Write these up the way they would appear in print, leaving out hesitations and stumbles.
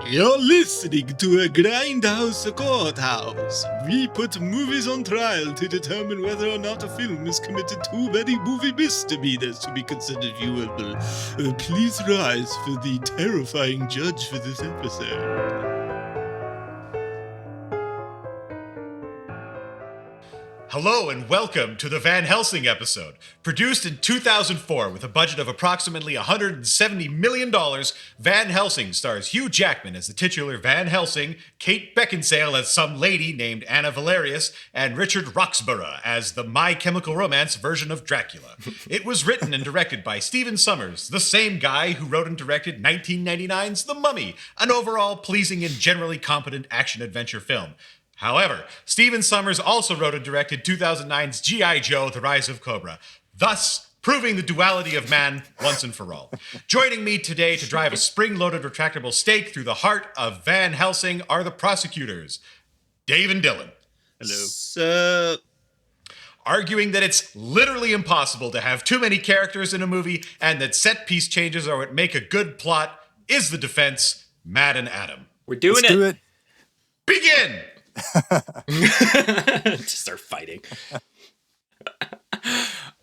You're listening to a Grindhouse Courthouse. We put movies on trial to determine whether or not a film has committed too many movie misdemeanors to be considered viewable. Please rise for the terrifying judge for this episode. Hello and welcome to the Van Helsing episode. Produced in 2004 with a budget of approximately $170 million, Van Helsing stars Hugh Jackman as the titular Van Helsing, Kate Beckinsale as some lady named Anna Valerius, and Richard Roxburgh as the My Chemical Romance version of Dracula. It was written and directed by Stephen Sommers, the same guy who wrote and directed 1999's The Mummy, an overall pleasing and generally competent action-adventure film. However, Stephen Sommers also wrote and directed 2009's G.I. Joe, The Rise of Cobra, thus proving the duality of man once and for all. Joining me today to drive a spring-loaded retractable stake through the heart of Van Helsing are the prosecutors, Dave and Dylan. Hello. Sup? Arguing that it's literally impossible to have too many characters in a movie and that set-piece changes are what make a good plot is the defense, Matt and Adam. We're doing Let's do it. Begin! Just start fighting.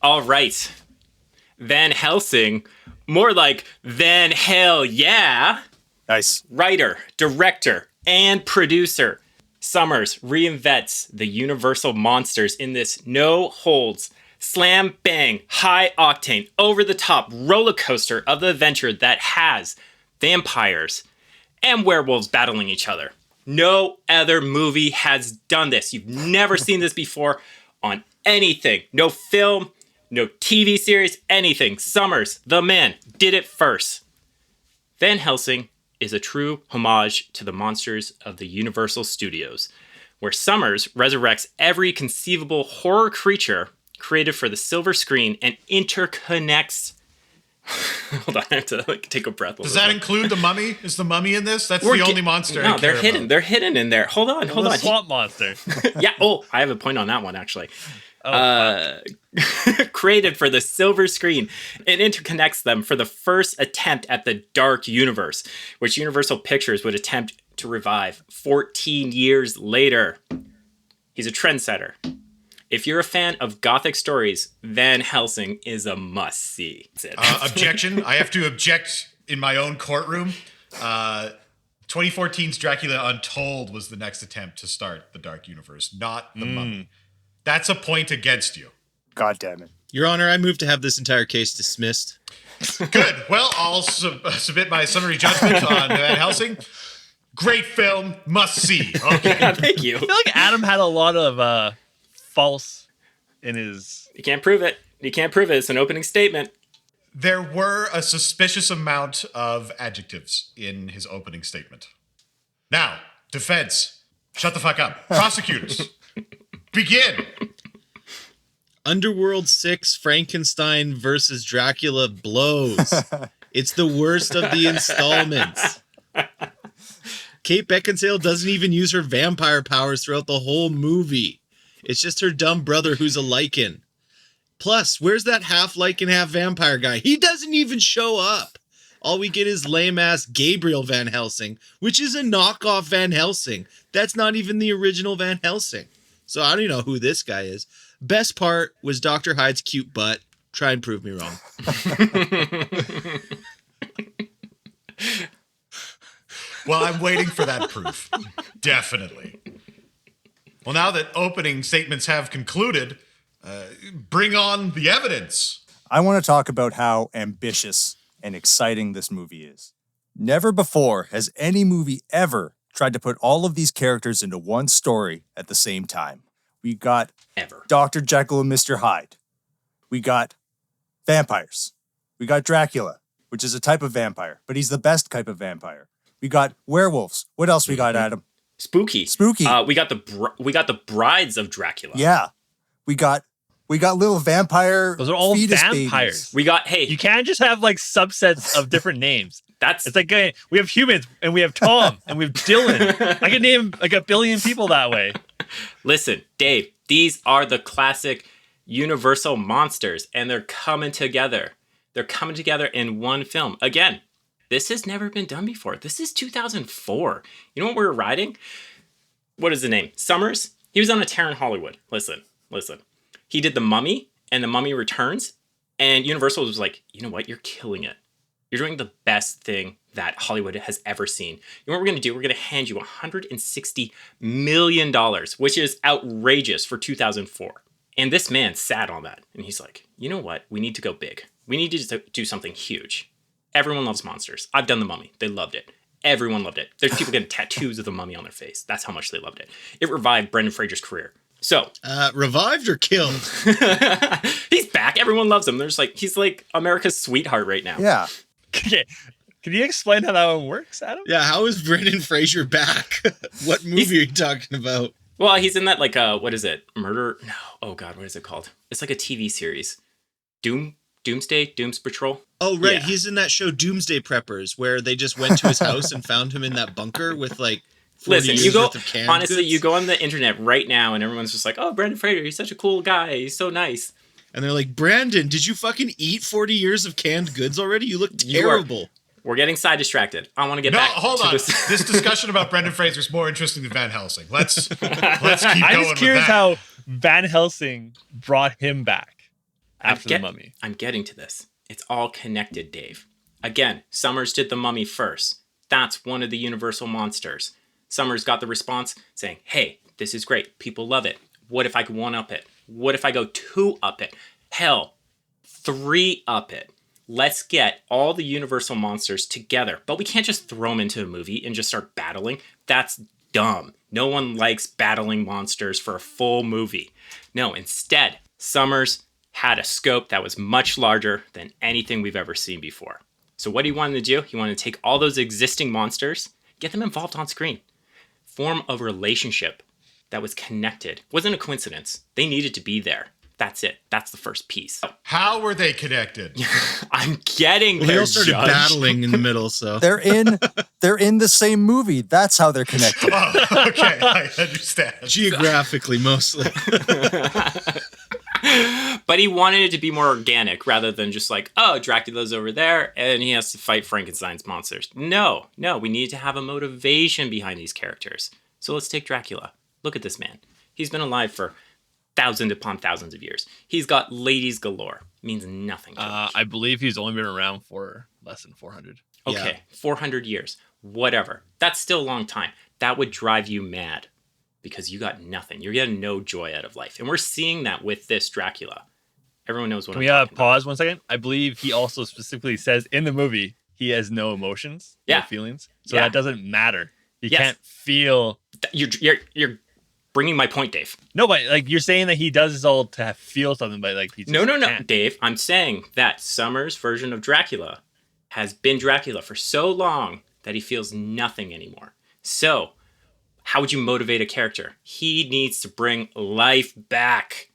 All right. Van Helsing, more like Van Hell Yeah. Nice. Writer, director, and producer. Sommers reinvents the universal monsters in this no holds, slam bang, high octane, over the top roller coaster of the adventure that has vampires and werewolves battling each other. No other movie has done this. You've never seen this before on anything. No film, no TV series, anything. Sommers, the man, did it first. Van Helsing is a true homage to the monsters of the Universal Studios, where Sommers resurrects every conceivable horror creature created for the silver screen and interconnects. Hold on, I have to take a breath. Does that include the mummy? Is the mummy in this? That's the only monster I No, they're care hidden. about. They're hidden in there. Hold on. The swamp monster. Yeah. Oh, I have a point on that one, actually. Oh, Created for the silver screen and interconnects them for the first attempt at the Dark Universe, which Universal Pictures would attempt to revive 14 years later. He's a trendsetter. If you're a fan of gothic stories, Van Helsing is a must-see. That's it. Objection. I have to object in my own courtroom. 2014's Dracula Untold was the next attempt to start the Dark Universe, not the Mummy. That's a point against you. God damn it. Your Honor, I move to have this entire case dismissed. Good. Well, I'll submit my summary judgment on Van Helsing. Great film, must see. Okay. Thank you. I feel like Adam had a lot of false in his... You can't prove it. You can't prove it. It's an opening statement. There were a suspicious amount of adjectives in his opening statement. Now, defense, shut the fuck up. Prosecutors, begin. Underworld 6 Frankenstein versus Dracula blows. It's the worst of the installments. Kate Beckinsale doesn't even use her vampire powers throughout the whole movie. It's just her dumb brother who's a lichen. Plus, where's that half lichen, half vampire guy? He doesn't even show up. All we get is lame-ass Gabriel Van Helsing, which is a knockoff Van Helsing. That's not even the original Van Helsing. So I don't even know who this guy is. Best part was Dr. Hyde's cute butt. Try and prove me wrong. Well, I'm waiting for that proof. Definitely. Well, now that opening statements have concluded, bring on the evidence. I want to talk about how ambitious and exciting this movie is. Never before has any movie ever tried to put all of these characters into one story at the same time. We got Dr. Jekyll and Mr. Hyde. We got vampires. We got Dracula, which is a type of vampire, but he's the best type of vampire. We got werewolves. What else we got, Adam? Spooky. We got the brides of Dracula. Yeah. We got little vampire. Those are all fetus vampires. babies. You can't just have like subsets of different names. It's like we have humans and we have Tom and we have Dylan. I can name like a billion people that way. Listen, Dave, these are the classic Universal monsters and they're coming together. They're coming together in one film. Again, This has never been done before. This is 2004. You know what we were riding? What is the name? Summers? He was on a tear in Hollywood. Listen. He did The Mummy and The Mummy Returns. And Universal was like, you know what? You're killing it. You're doing the best thing that Hollywood has ever seen. You know what we're going to do? We're going to hand you $160 million, which is outrageous for 2004. And this man sat on that. And he's like, you know what? We need to go big. We need to do something huge. Everyone loves monsters. I've done The Mummy. They loved it. Everyone loved it. There's people getting tattoos of the mummy on their face. That's how much they loved it. It revived Brendan Fraser's career. So revived or killed? He's back. Everyone loves him. He's like America's sweetheart right now. Yeah. Okay. Can you explain how that one works, Adam? Yeah, how is Brendan Fraser back? What movie are you talking about? Well, he's in that what is it? Murder? No. Oh God, what is it called? It's like a TV series. Doomsday Patrol. Oh, right. Yeah. He's in that show Doomsday Preppers, where they just went to his house and found him in that bunker with 40 Listen, years worth of canned honestly, goods. you go on the internet right now and everyone's just like, oh, Brendan Fraser, he's such a cool guy. He's so nice. And they're like, Brandon, did you fucking eat 40 years of canned goods already? You look terrible. We're getting side distracted. I want to get No, back hold to on. this. This discussion about Brendan Fraser is more interesting than Van Helsing. Let's keep going I'm just curious with that. how Van Helsing brought him back after the Mummy. I'm getting to this. It's all connected, Dave. Again, Summers did The Mummy first. That's one of the Universal monsters. Summers got the response saying, hey, this is great. People love it. What if I could one-up it? What if I go two-up it? Hell, three-up it. Let's get all the Universal monsters together. But we can't just throw them into a movie and just start battling. That's dumb. No one likes battling monsters for a full movie. No, instead, Summers had a scope that was much larger than anything we've ever seen before. So what he wanted to do, he wanted to take all those existing monsters, get them involved on screen, form a relationship that was connected. It wasn't a coincidence. They needed to be there. That's it. That's the first piece. How were they connected? I'm getting Well, there, they all started Judge. battling in the middle, so. They're in the same movie. That's how they're connected. Oh, okay, I understand. Geographically, mostly. But he wanted it to be more organic rather than just like, oh, Dracula's over there and he has to fight Frankenstein's monsters. No, we need to have a motivation behind these characters. So let's take Dracula. Look at this man. He's been alive for thousands upon thousands of years. He's got ladies galore. Means nothing. I believe he's only been around for less than 400. Okay, 400 years. Whatever. That's still a long time. That would drive you mad because you got nothing. You're getting no joy out of life. And we're seeing that with this Dracula. Everyone knows what Can I'm we talking about. pause 1 second? I believe he also specifically says in the movie he has no emotions, Yeah. no feelings. So Yeah. that doesn't matter. He Yes. can't feel. You're bringing my point, Dave. No, but like you're saying that he does this all to feel something, but like he just No, can't. Dave. I'm saying that Summers' version of Dracula has been Dracula for so long that he feels nothing anymore. So, how would you motivate a character? He needs to bring life back.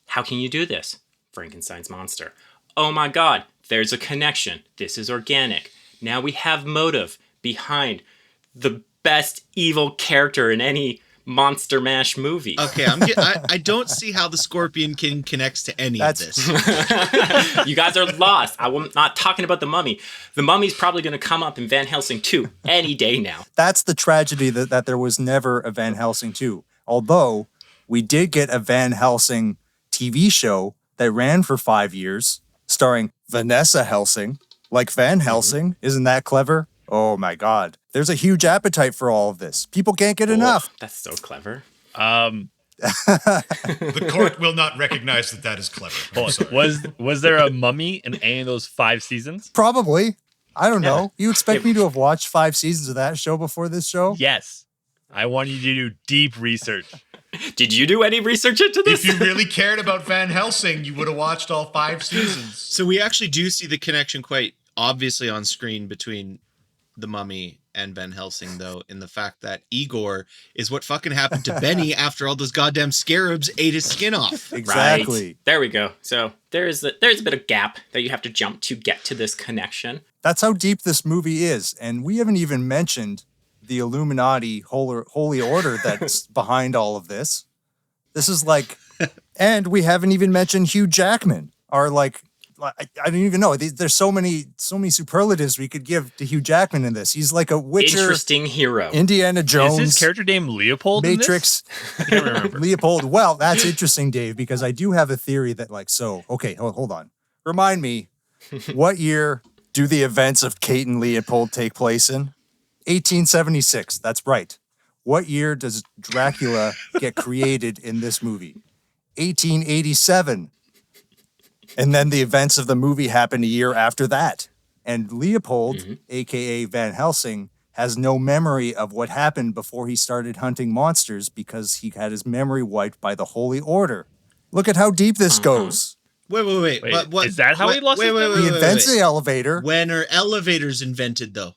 How can you do this? Frankenstein's monster. Oh my God, there's a connection. This is organic. Now we have motive behind the best evil character in any Monster Mash movie. Okay, I don't see how the Scorpion King connects to any of this. You guys are lost. I'm not talking about the Mummy. The Mummy's probably going to come up in Van Helsing 2 any day now. That's the tragedy that there was never a Van Helsing 2. Although we did get a Van Helsing TV show that ran for 5 years, starring Vanessa Helsing, like Van Helsing. Isn't that clever? Oh my God. There's a huge appetite for all of this. People can't get enough. That's so clever. The court will not recognize that is clever. I'm sorry. Was there a mummy in any of those 5 seasons? Probably. I don't know. You expect me to have watched 5 seasons of that show before this show? Yes. I want you to do deep research. Did you do any research into this? If you really cared about Van Helsing, you would have watched all 5 seasons. So we actually do see the connection quite obviously on screen between the Mummy and Van Helsing, though, in the fact that Igor is what fucking happened to Benny after all those goddamn scarabs ate his skin off. Exactly. Right. There we go. So there's a bit of gap that you have to jump to get to this connection. That's how deep this movie is. And we haven't even mentioned the Illuminati holy order that's behind all of this. This is like, and we haven't even mentioned Hugh Jackman, our I don't even know. There's so many superlatives we could give to Hugh Jackman in this. He's like a Witcher, Interesting hero. Indiana Jones. Is his character named Leopold Matrix? in this? I can't remember. Leopold. Well, that's interesting, Dave, because I do have a theory that okay, hold on. Remind me, what year do the events of Kate and Leopold take place in? 1876. That's right. What year does Dracula get created in this movie? 1887. And then the events of the movie happen a year after that. And Leopold, aka Van Helsing, has no memory of what happened before he started hunting monsters because he had his memory wiped by the Holy Order. Look at how deep this goes. Wait. What, is that how he lost his memory? He invents the elevator. When are elevators invented, though?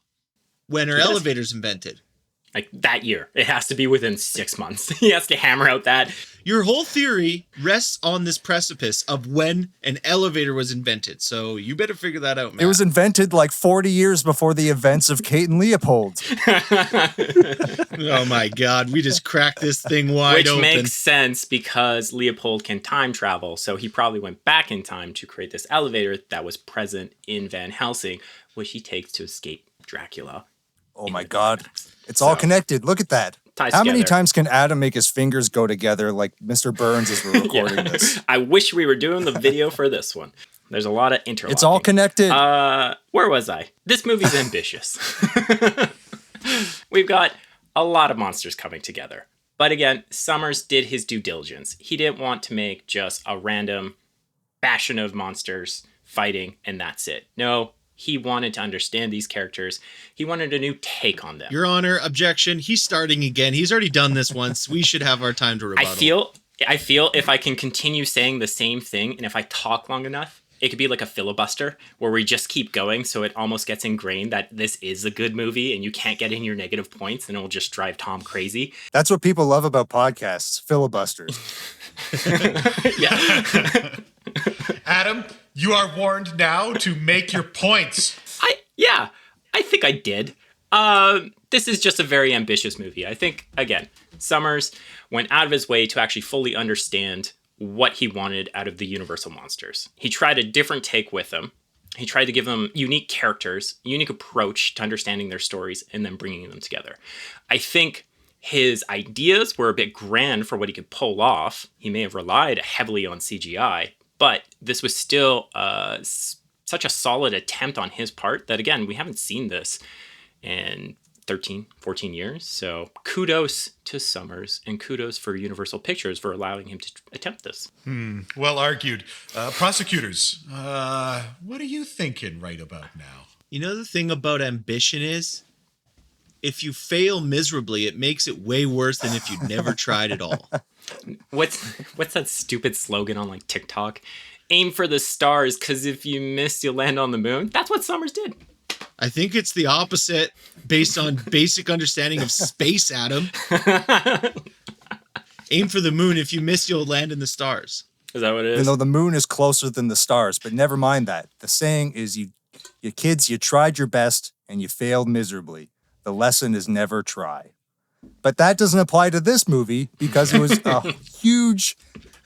When are elevators invented? Like that year. It has to be within 6 months. He has to hammer out that. Your whole theory rests on this precipice of when an elevator was invented. So you better figure that out, man. It was invented like 40 years before the events of Kate and Leopold. Oh my God. We just cracked this thing wide open. Which makes sense because Leopold can time travel. So he probably went back in time to create this elevator that was present in Van Helsing, which he takes to escape Dracula. Oh my God. It's all connected. Look at that. How many times can Adam make his fingers go together like Mr. Burns as we're recording this? I wish we were doing the video for this one. There's a lot of interlocking. It's all connected. Where was I? This movie's ambitious. We've got a lot of monsters coming together. But again, Summers did his due diligence. He didn't want to make just a random bastion of monsters fighting and that's it. No. He wanted to understand these characters. He wanted a new take on them. Your Honor, objection. He's starting again. He's already done this once. We should have our time to rebuttal. I feel if I can continue saying the same thing, and if I talk long enough, it could be like a filibuster where we just keep going so it almost gets ingrained that this is a good movie and you can't get in your negative points and it will just drive Tom crazy. That's what people love about podcasts, filibusters. Yeah. Adam, you are warned now to make your points. I think I did. This is just a very ambitious movie. I think, again, Summers went out of his way to actually fully understand what he wanted out of the Universal monsters. He tried a different take with them. He tried to give them unique characters, unique approach to understanding their stories, and then bringing them together. I think his ideas were a bit grand for what he could pull off. He may have relied heavily on CGI, but this was still such a solid attempt on his part that, again, we haven't seen this in 13, 14 years. So kudos to Summers and kudos for Universal Pictures for allowing him to attempt this. Well argued. Prosecutors, what are you thinking right about now? You know, the thing about ambition is, if you fail miserably, it makes it way worse than if you'd never tried at all. What's that stupid slogan on like TikTok? Aim for the stars, because if you miss, you'll land on the moon. That's what Summers did. I think it's the opposite based on basic understanding of space, Adam. Aim for the moon. If you miss, you'll land in the stars. Is that what it is? You know, the moon is closer than the stars, but never mind that. The saying is, you kids, you tried your best and you failed miserably. The lesson is never try. But that doesn't apply to this movie because it was a huge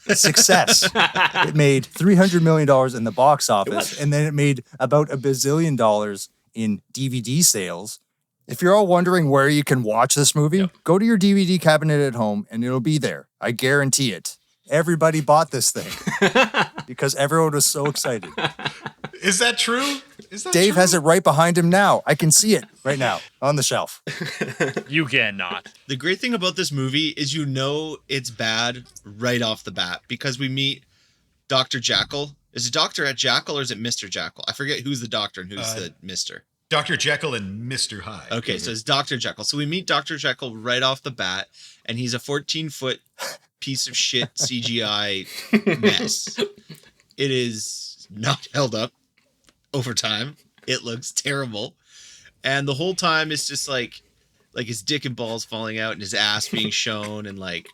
success. It made $300 million in the box office, and then it made about $1 bazillion in DVD sales. If you're all wondering where you can watch this movie, go to your DVD cabinet at home and it'll be there. I guarantee it. Everybody bought this thing because everyone was so excited. Is that true? Dave has it right behind him now. I can see it right now on the shelf. You cannot. The great thing about this movie is you know it's bad right off the bat because we meet Dr. Jackal. Is it Dr. Jackal or is it Mr. Jackal? I forget who's the doctor and who's the Mr. Dr. Jekyll and Mr. Hyde. Okay, so it's Dr. Jekyll. So we meet Dr. Jekyll right off the bat, and he's a 14-foot piece of shit CGI mess. It is not held up over time. It looks terrible. And the whole time it's just like his dick and balls falling out and his ass being shown, and like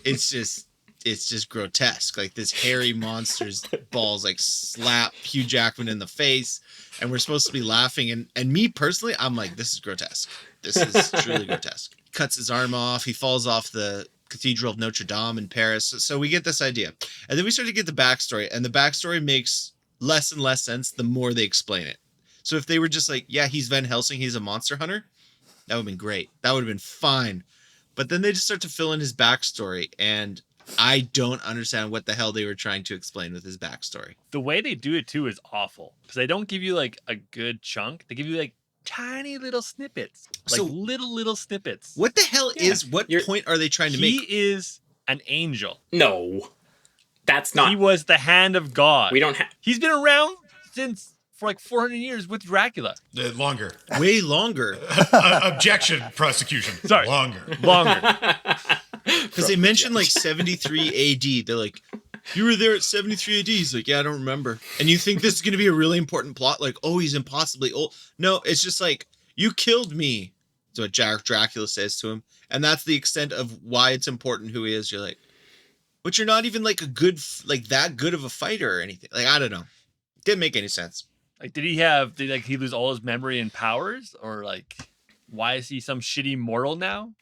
it's just grotesque. Like this hairy monster's balls like slap Hugh Jackman in the face, and we're supposed to be laughing. And me personally, I'm like, this is grotesque. This is truly grotesque. He cuts his arm off. He falls off the Cathedral of Notre Dame in Paris. So we get this idea. And then we start to get the backstory, and the backstory makes less and less sense the more they explain it. So if they were just like, yeah, he's Van Helsing, he's a monster hunter, that would have been great. That would have been fine. But then they just start to fill in his backstory, and I don't understand what the hell they were trying to explain with his backstory. The way they do it too is awful because they don't give you like a good chunk. They give you like tiny little snippets, like So- little snippets. What the hell is, what You're- point are they trying to He make? is an angel. No, that's not. He was the hand of God. We don't have. He's been around since for like 400 years with Dracula. Longer. Way longer. Objection, prosecution. Sorry. Longer. Longer. Because they mentioned like 73 AD. They're like, you were there at 73 AD. He's like, yeah, I don't remember. And you think this is going to be a really important plot? Like, oh, he's impossibly old. No, it's just like, you killed me. That's what Dracula says to him. And that's the extent of why it's important who he is. You're like, but you're not even like a good, like that good of a fighter or anything. Like, I don't know. Didn't make any sense. Like, did he lose all his memory and powers? Or like, why is he some shitty mortal now?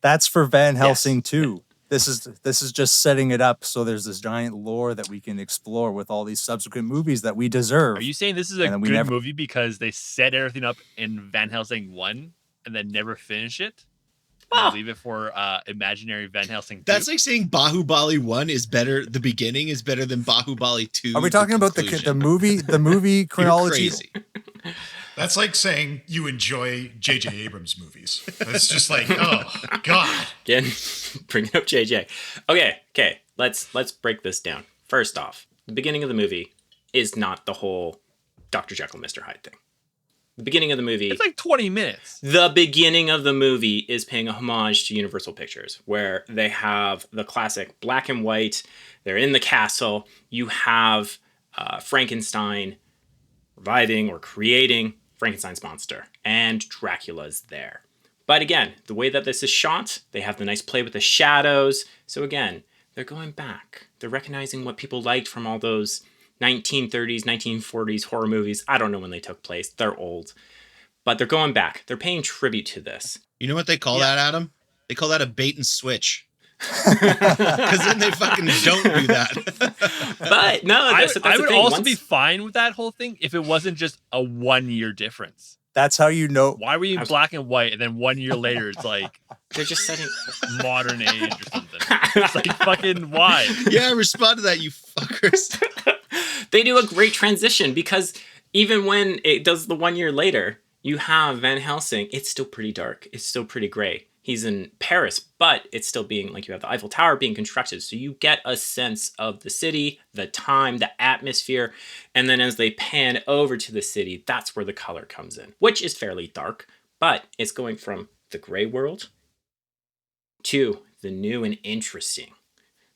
That's for Van Helsing too. This is just setting it up so there's this giant lore that we can explore with all these subsequent movies that we deserve. Are you saying this is a And then we good never- movie because they set everything up in Van Helsing 1 and then never finish it? Wow. Leave it for imaginary Van Helsing 2? That's like saying Bahubali 1 is better, the beginning is better than Bahubali 2. Are we talking about the conclusion. movie You're chronology? crazy. That's like saying you enjoy J.J. Abrams movies. It's just like, oh, God. Again, bringing up JJ. Okay. Let's break this down. First off, the beginning of the movie is not the whole Dr. Jekyll, Mr. Hyde thing. The beginning of the movie. It's like 20 minutes. The beginning of the movie is paying a homage to Universal Pictures, where they have the classic black and white. They're in the castle. You have Frankenstein reviving or creating Frankenstein's monster, and Dracula's there. But again, the way that this is shot, they have the nice play with the shadows. So again, they're going back. They're recognizing what people liked from all those 1930s, 1940s horror movies. I don't know when they took place. They're old. But they're going back. They're paying tribute to this. You know what they call that, Adam? They call that a bait and switch. Because then they fucking don't do that. But no, I that's, would, that's I the would thing. also Once- be fine with that whole thing if it wasn't just a 1 year difference. That's how you know. Why were you in black and white and then 1 year later it's like they're just setting. modern age or something? It's like fucking why? Yeah, respond to that, you fuckers. They do a great transition because even when it does the 1 year later, you have Van Helsing. It's still pretty dark. It's still pretty gray. He's in Paris, but it's still being like you have the Eiffel Tower being constructed. So you get a sense of the city, the time, the atmosphere. And then as they pan over to the city, that's where the color comes in, which is fairly dark, but it's going from the gray world to the new and interesting.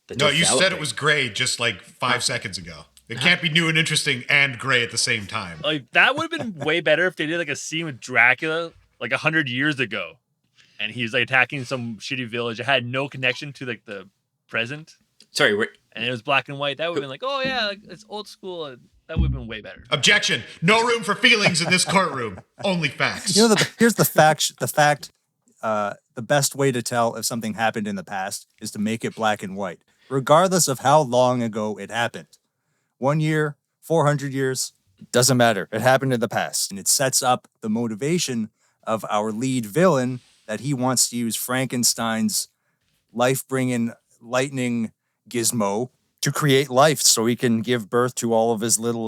The No, you said it developing. was gray just like 5 seconds ago. It can't be new and interesting and gray at the same time. Like that would have been way better if they did like a scene with Dracula like 100 years ago. And he's like attacking some shitty village. It had no connection to like the present. Sorry, we're, And it was black and white. That would have been like, oh yeah, like, it's old school. That would have been way better. Objection. No room for feelings in this courtroom. Only facts. You know, here's the fact. The best way to tell if something happened in the past is to make it black and white, regardless of how long ago it happened. 1 year, 400 years, doesn't matter. It happened in the past. And it sets up the motivation of our lead villain that he wants to use Frankenstein's life-bringing lightning gizmo to create life so he can give birth to all of his little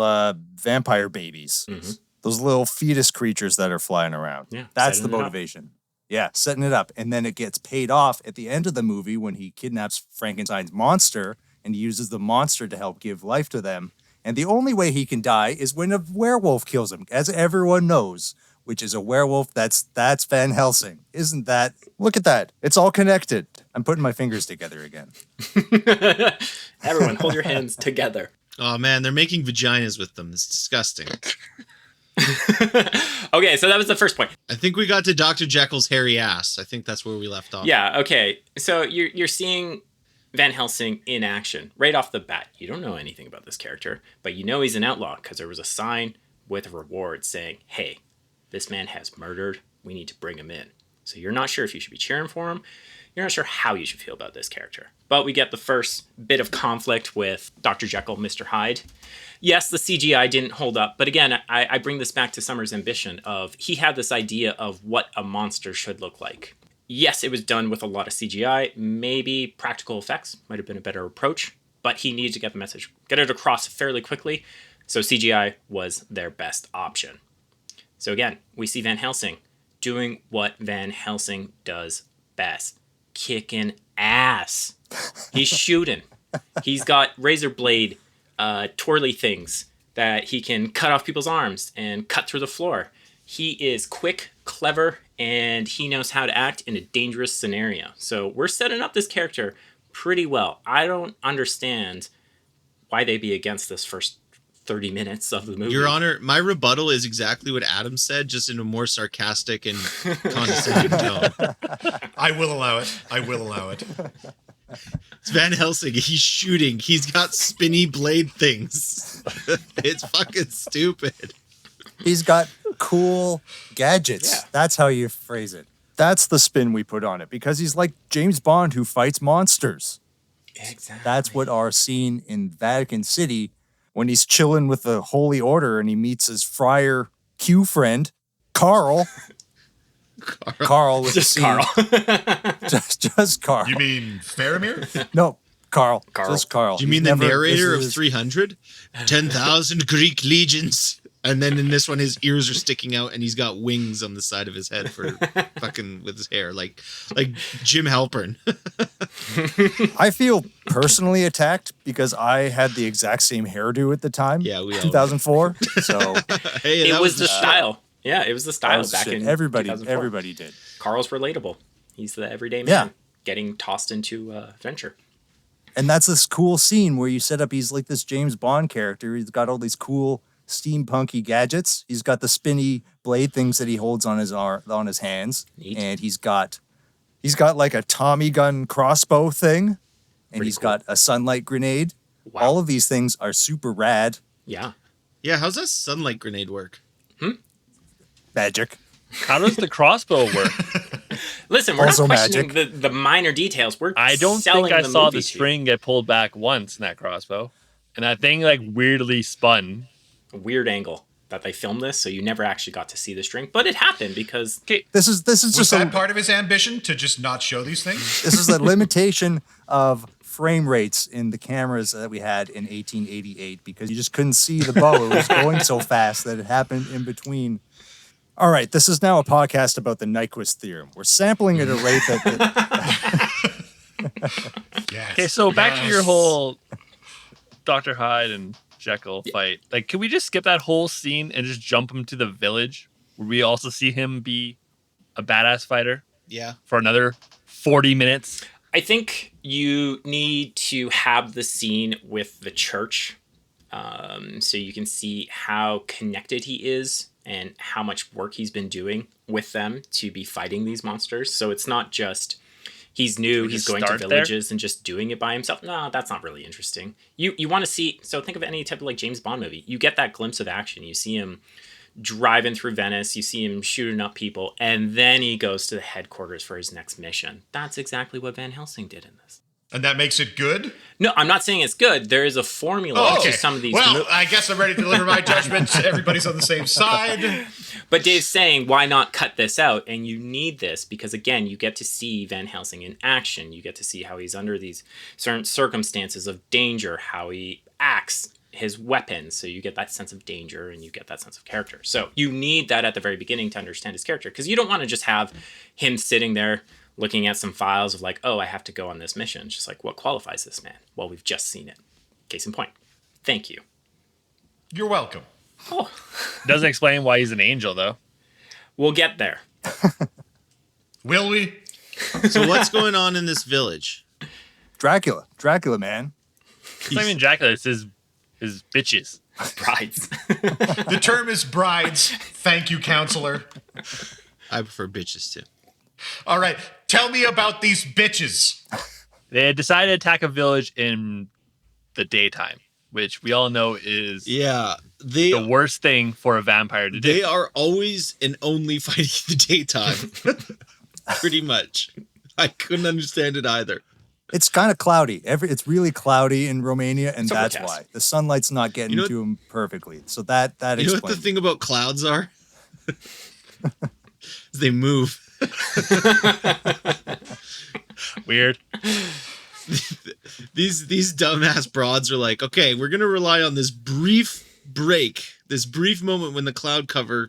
vampire babies. Mhm. Those little fetus creatures that are flying around. Yeah, That's the setting it up. motivation. Yeah, setting it up. And then it gets paid off at the end of the movie when he kidnaps Frankenstein's monster and he uses the monster to help give life to them. And the only way he can die is when a werewolf kills him, as everyone knows, which is a werewolf that's Van Helsing. Isn't that? Look at that. It's all connected. I'm putting my fingers together again. Everyone, hold your hands together. Oh man, they're making vaginas with them. It's disgusting. Okay, so that was the first point. I think we got to Dr. Jekyll's hairy ass. I think that's where we left off. Yeah, okay. So you're seeing Van Helsing in action right off the bat. You don't know anything about this character, but you know he's an outlaw because there was a sign with a reward saying, hey, this man has murdered. We need to bring him in. So you're not sure if you should be cheering for him. You're not sure how you should feel about this character. But we get the first bit of conflict with Dr. Jekyll, Mr. Hyde. Yes, the CGI didn't hold up. But again, I bring this back to Summers' ambition of he had this idea of what a monster should look like. Yes, it was done with a lot of CGI. Maybe practical effects might have been a better approach. But he needed to get the message, get it across fairly quickly. So CGI was their best option. So again, we see Van Helsing doing what Van Helsing does best. Kicking ass. He's shooting. He's got razor blade twirly things that he can cut off people's arms and cut through the floor. He is quick, clever, and he knows how to act in a dangerous scenario. So we're setting up this character pretty well. I don't understand why they'd be against this first 30 minutes of the movie. Your Honor, my rebuttal is exactly what Adam said, just in a more sarcastic and condescending tone. I will allow it. It's Van Helsing. He's shooting. He's got spinny blade things. It's fucking stupid. He's got cool gadgets. Yeah. That's how you phrase it. That's the spin we put on it, because he's like James Bond who fights monsters. Exactly. That's what our scene in Vatican City, when he's chilling with the Holy Order and he meets his friar Q friend, Carl. Carl with Just the C. Carl. just Carl. You mean Faramir? No, Carl. Carl. Just Carl. Do you mean He's the never- narrator this of is- 300? 10,000 Greek legions. And then in this one, his ears are sticking out and he's got wings on the side of his head for fucking with his hair, like Jim Halpern. I feel personally attacked because I had the exact same hairdo at the time. Yeah, we all 2004. So Hey, It that was the shit. style. Yeah, it was the style oh, back shit, in everybody 2004. did. Carl's relatable. He's the everyday man Yeah. getting tossed into adventure. And that's this cool scene where you set up, he's like this James Bond character. He's got all these cool steampunky gadgets. He's got the spinny blade things that he holds on his hands. Neat. And he's got like a Tommy gun crossbow thing. And Pretty he's cool. got a sunlight grenade. Wow. All of these things are super rad. Yeah. Yeah, how's that sunlight grenade work? Magic. How does the crossbow work? Listen, we're Also not questioning the minor details. We're I don't selling think I the saw movie the to you. string get pulled back once in that crossbow. And that thing like weirdly spun. A weird angle that they filmed this, so you never actually got to see the string. But it happened because This is Was just that part of his ambition to just not show these things? this is a limitation of frame rates in the cameras that we had in 1888 because you just couldn't see the bow. It was going so fast that it happened in between. All right, this is now a podcast about the Nyquist theorem. We're sampling at a rate that Yes. Okay, so back to your Yes. whole Dr. Hyde and Jekyll fight. Like, can we just skip that whole scene and just jump him to the village where we also see him be a badass fighter Yeah. for another 40 minutes? I think you need to have the scene with the church, so you can see how connected he is and how much work he's been doing with them to be fighting these monsters. So it's not just he's new, we he's just going to start there? villages and just doing it by himself. No, that's not really interesting. You want to see, so think of any type of like James Bond movie. You get that glimpse of action. You see him driving through Venice, you see him shooting up people, and then he goes to the headquarters for his next mission. That's exactly what Van Helsing did in this. And that makes it good? No, I'm not saying it's good. There is a formula Oh, okay. to some of these. Well, I guess I'm ready to deliver my judgment. Everybody's on the same side. But Dave's saying, why not cut this out? And you need this because, again, you get to see Van Helsing in action. You get to see how he's under these certain circumstances of danger, how he acts, his weapons. So you get that sense of danger and you get that sense of character. So you need that at the very beginning to understand his character, because you don't want to just have him sitting there looking at some files of like, oh, I have to go on this mission. It's just like, what qualifies this man? Well, we've just seen it. Case in point. Thank you. You're welcome. Oh, Doesn't explain why he's an angel, though. we'll get there. Will we? So what's going on in this village? Dracula, man. It's not even Dracula, it's his bitches. Brides. The term is brides. Thank you, counselor. I prefer bitches too. All right, tell me about these bitches. They had decided to attack a village in the daytime, which we all know is Yeah, the worst thing for a vampire to do. they are always and only fighting in the daytime. pretty much. I couldn't understand it either. It's kind of cloudy. It's really cloudy in Romania, and It's that's overcast. why the sunlight's not getting You know to them perfectly. So that You know what the explains. thing about clouds are? They move. Weird. These dumbass broads are like, okay, we're gonna rely on this brief break, this brief moment when the cloud cover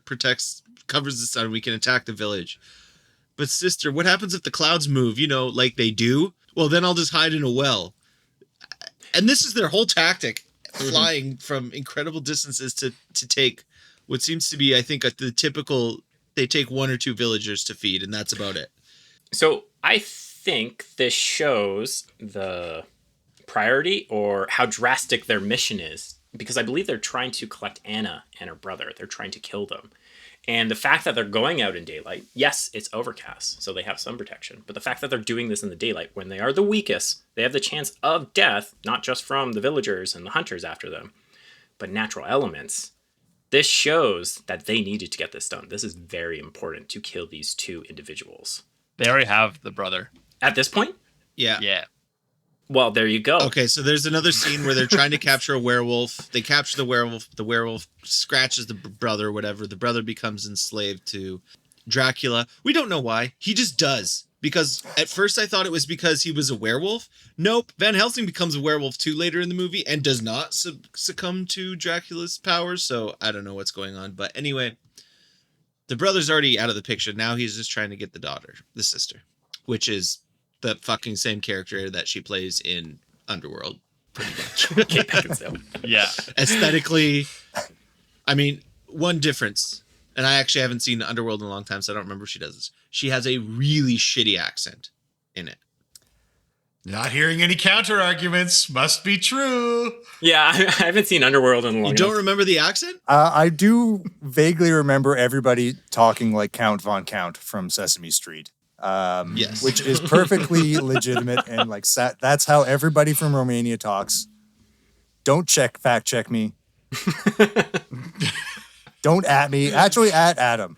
covers the sun, we can attack the village. But sister, what happens if the clouds move? You know, like they do. Well, then I'll just hide in a well. And this is their whole tactic, flying from incredible distances to take what seems to be, I think, the typical. They take 1 or 2 villagers to feed, and that's about it. So I think this shows the priority or how drastic their mission is, because I believe they're trying to collect Anna and her brother. They're trying to kill them. And the fact that they're going out in daylight, yes, it's overcast, so they have sun protection. But the fact that they're doing this in the daylight, when they are the weakest, they have the chance of death, not just from the villagers and the hunters after them, but natural elements. This shows that they needed to get this done. This is very important to kill these 2 individuals. They already have the brother. At this point? Yeah. Yeah. Well, there you go. Okay, so there's another scene where they're trying to capture a werewolf. They capture the werewolf. The werewolf scratches the brother or whatever. The brother becomes enslaved to Dracula. We don't know why. He just does. Because at first I thought it was because he was a werewolf. Nope. Van Helsing becomes a werewolf too later in the movie and does not succumb to Dracula's powers. So I don't know what's going on. But anyway, the brother's already out of the picture. Now he's just trying to get the sister, which is the fucking same character that she plays in Underworld, pretty much. Kate Beckinsale. Yeah. Aesthetically, I mean, one difference, and I actually haven't seen Underworld in a long time, so I don't remember if she does this. She has a really shitty accent in it. Not hearing any counter arguments. Must be true. Yeah, I haven't seen Underworld in a long You don't remember the accent? I do vaguely remember everybody talking like Count Von Count from Sesame Street. Yes. Which is perfectly legitimate, and like that's how everybody from Romania talks. Don't fact check me. Don't at me. Actually, at Adam.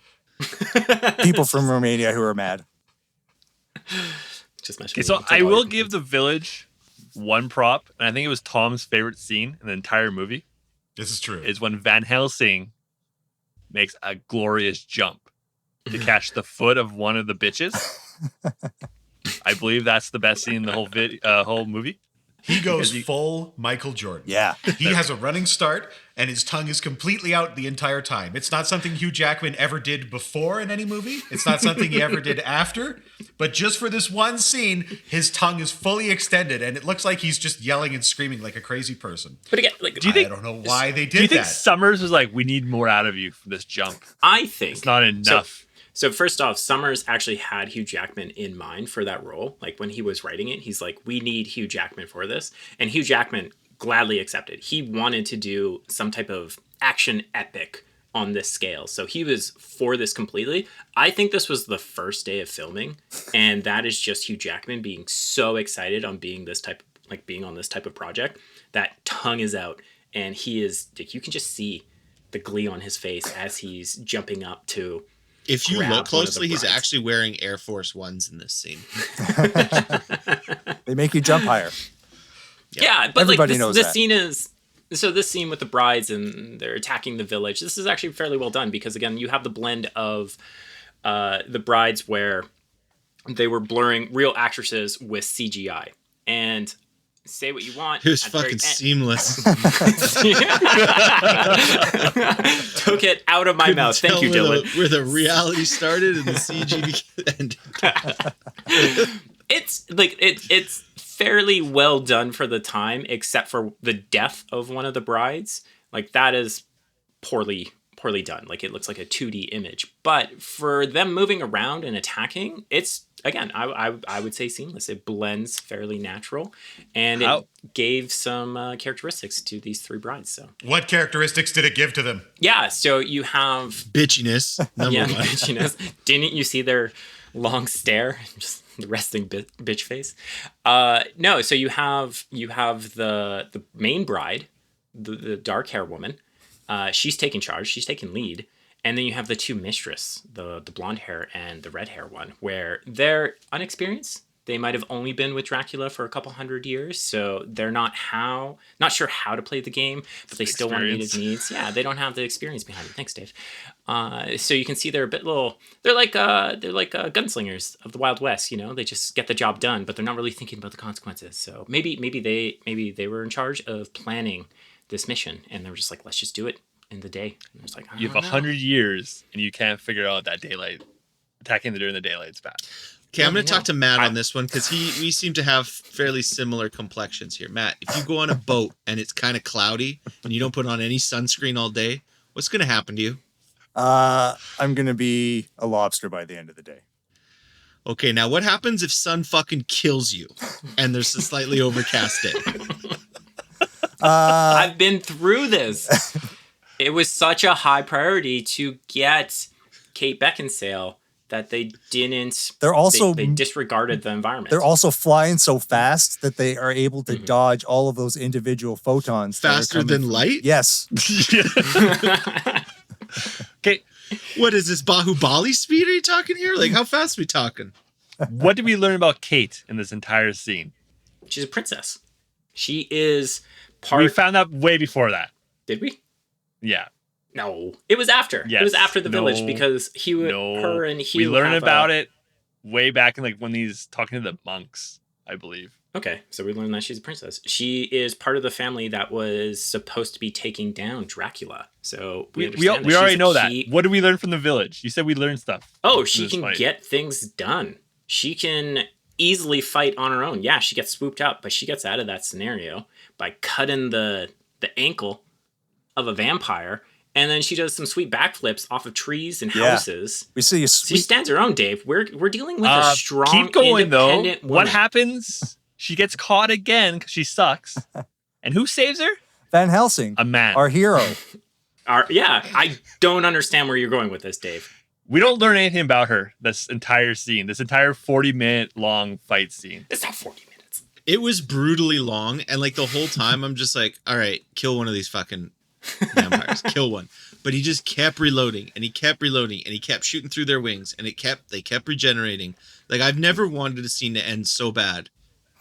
People from Romania who are mad. Just Okay, so I will give the village one prop, and I think it was Tom's favorite scene in the entire movie. This is true. Is when Van Helsing makes a glorious jump to catch the foot of one of the bitches. I believe that's the best scene in the whole movie. He goes full Michael Jordan. Yeah. He has a running start, and his tongue is completely out the entire time. It's not something Hugh Jackman ever did before in any movie. It's not something he ever did after. But just for this one scene, his tongue is fully extended, and it looks like he's just yelling and screaming like a crazy person. But again, like, Do you think? I don't know why they did Do you think that. Summers was like, we need more out of you for this jump? I think It's not enough. So first off, Summers actually had Hugh Jackman in mind for that role. Like when he was writing it, he's like, we need Hugh Jackman for this. And Hugh Jackman gladly accepted. He wanted to do some type of action epic on this scale. So he was for this completely. I think this was the first day of filming. And that is just Hugh Jackman being so excited on being being on this type of project. That tongue is out. And he is, like, you can just see the glee on his face as he's jumping up to... If you grab look one of the closely, he's brides. actually wearing Air Force Ones in this scene. They make you jump higher. Yeah, but Everybody like knows this that. scene is so this scene with the brides and they're attacking the village. This is actually fairly well done because again, you have the blend of the brides where they were blurring real actresses with CGI. And say what you want. It was at the very fucking end- seamless. Took it out of my mouth. Thank you, Dylan. Where the reality started and the CG ended. It's fairly well done for the time, except for the death of one of the brides. Like that is poorly done. Like it looks like a 2D image. But for them moving around and attacking, it's again, I would say seamless. It blends fairly natural, and it gave some characteristics to these 3 brides. So What characteristics did it give to them? yeah, so you have Bitchiness, number one. bitchiness. Didn't you see their long stare, just the resting bitch face? No, so you have the main bride, the dark hair woman. She's taking charge. She's taking lead. And then you have the two mistress, the blonde hair and the red hair one, where they're unexperienced. They might have only been with Dracula for a couple hundred years, so they're not sure how to play the game, but they still want to meet his needs. Yeah, they don't have the experience behind it. Thanks, Dave. So you can see they're a bit little. They're like gunslingers of the Wild West. You know, they just get the job done, but they're not really thinking about the consequences. So maybe they were in charge of planning this mission, and they were just like, let's just do it in the day. And it's like, You have 100 years, and you can't figure out that daylight attacking during the daylight's bad. Okay, I'm going to talk to Matt on this one because we seem to have fairly similar complexions here. Matt, if you go on a boat and it's kind of cloudy and you don't put on any sunscreen all day, what's going to happen to you? I'm going to be a lobster by the end of the day. Okay, now what happens if sun fucking kills you and there's a slightly overcast day? I've been through this. It was such a high priority to get Kate Beckinsale that they didn't. They disregarded the environment. They're also flying so fast that they are able to dodge all of those individual photons. Faster than light? Yes. Okay. What is this, Bahubali speed are you talking here? Like, how fast are we talking? What did we learn about Kate in this entire scene? She's a princess. She is part. We found out way before that. Did we? Yeah. No, it was after. Yes. It was after the village because her and he. We learned about it way back in when he's talking to the monks, I believe. Okay, so we learned that she's a princess. She is part of the family that was supposed to be taking down Dracula. So we already know that. What did we learn from the village? You said we learned stuff. Oh, she can get things done. She can easily fight on her own. Yeah, she gets swooped up, but she gets out of that scenario by cutting the ankle of a vampire. And then she does some sweet backflips off of trees and houses. We see she stands her own, Dave. We're dealing with a strong, keep going, independent though. woman. What happens? She gets caught again because she sucks. And who saves her? Van Helsing. A man. Our hero. I don't understand where you're going with this, Dave. We don't learn anything about her this entire scene. This entire 40-minute long fight scene. It's not 40 minutes. It was brutally long. And like the whole time, I'm just like, all right, kill one of these fucking vampires. Kill one. But he just kept reloading and he kept reloading and he kept shooting through their wings and they kept regenerating. Like, I've never wanted a scene to end so bad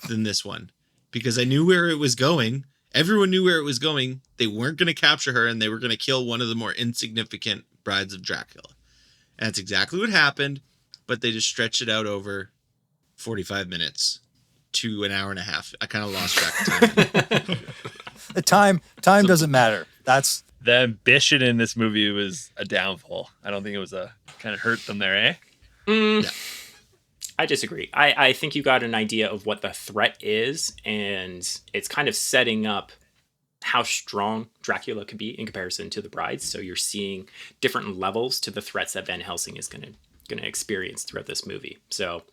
than this one because I knew where it was going. Everyone knew where it was going. They weren't going to capture her and they were going to kill one of the more insignificant brides of Dracula. And that's exactly what happened, but they just stretched it out over 45 minutes to an hour and a half. I kind of lost track of time. The time doesn't matter. That's the ambition in this movie was a downfall. I don't think it was kind of hurt them there, eh? Yeah. I disagree. I think you got an idea of what the threat is, and it's kind of setting up how strong Dracula could be in comparison to the brides. So you're seeing different levels to the threats that Van Helsing is going to experience throughout this movie. So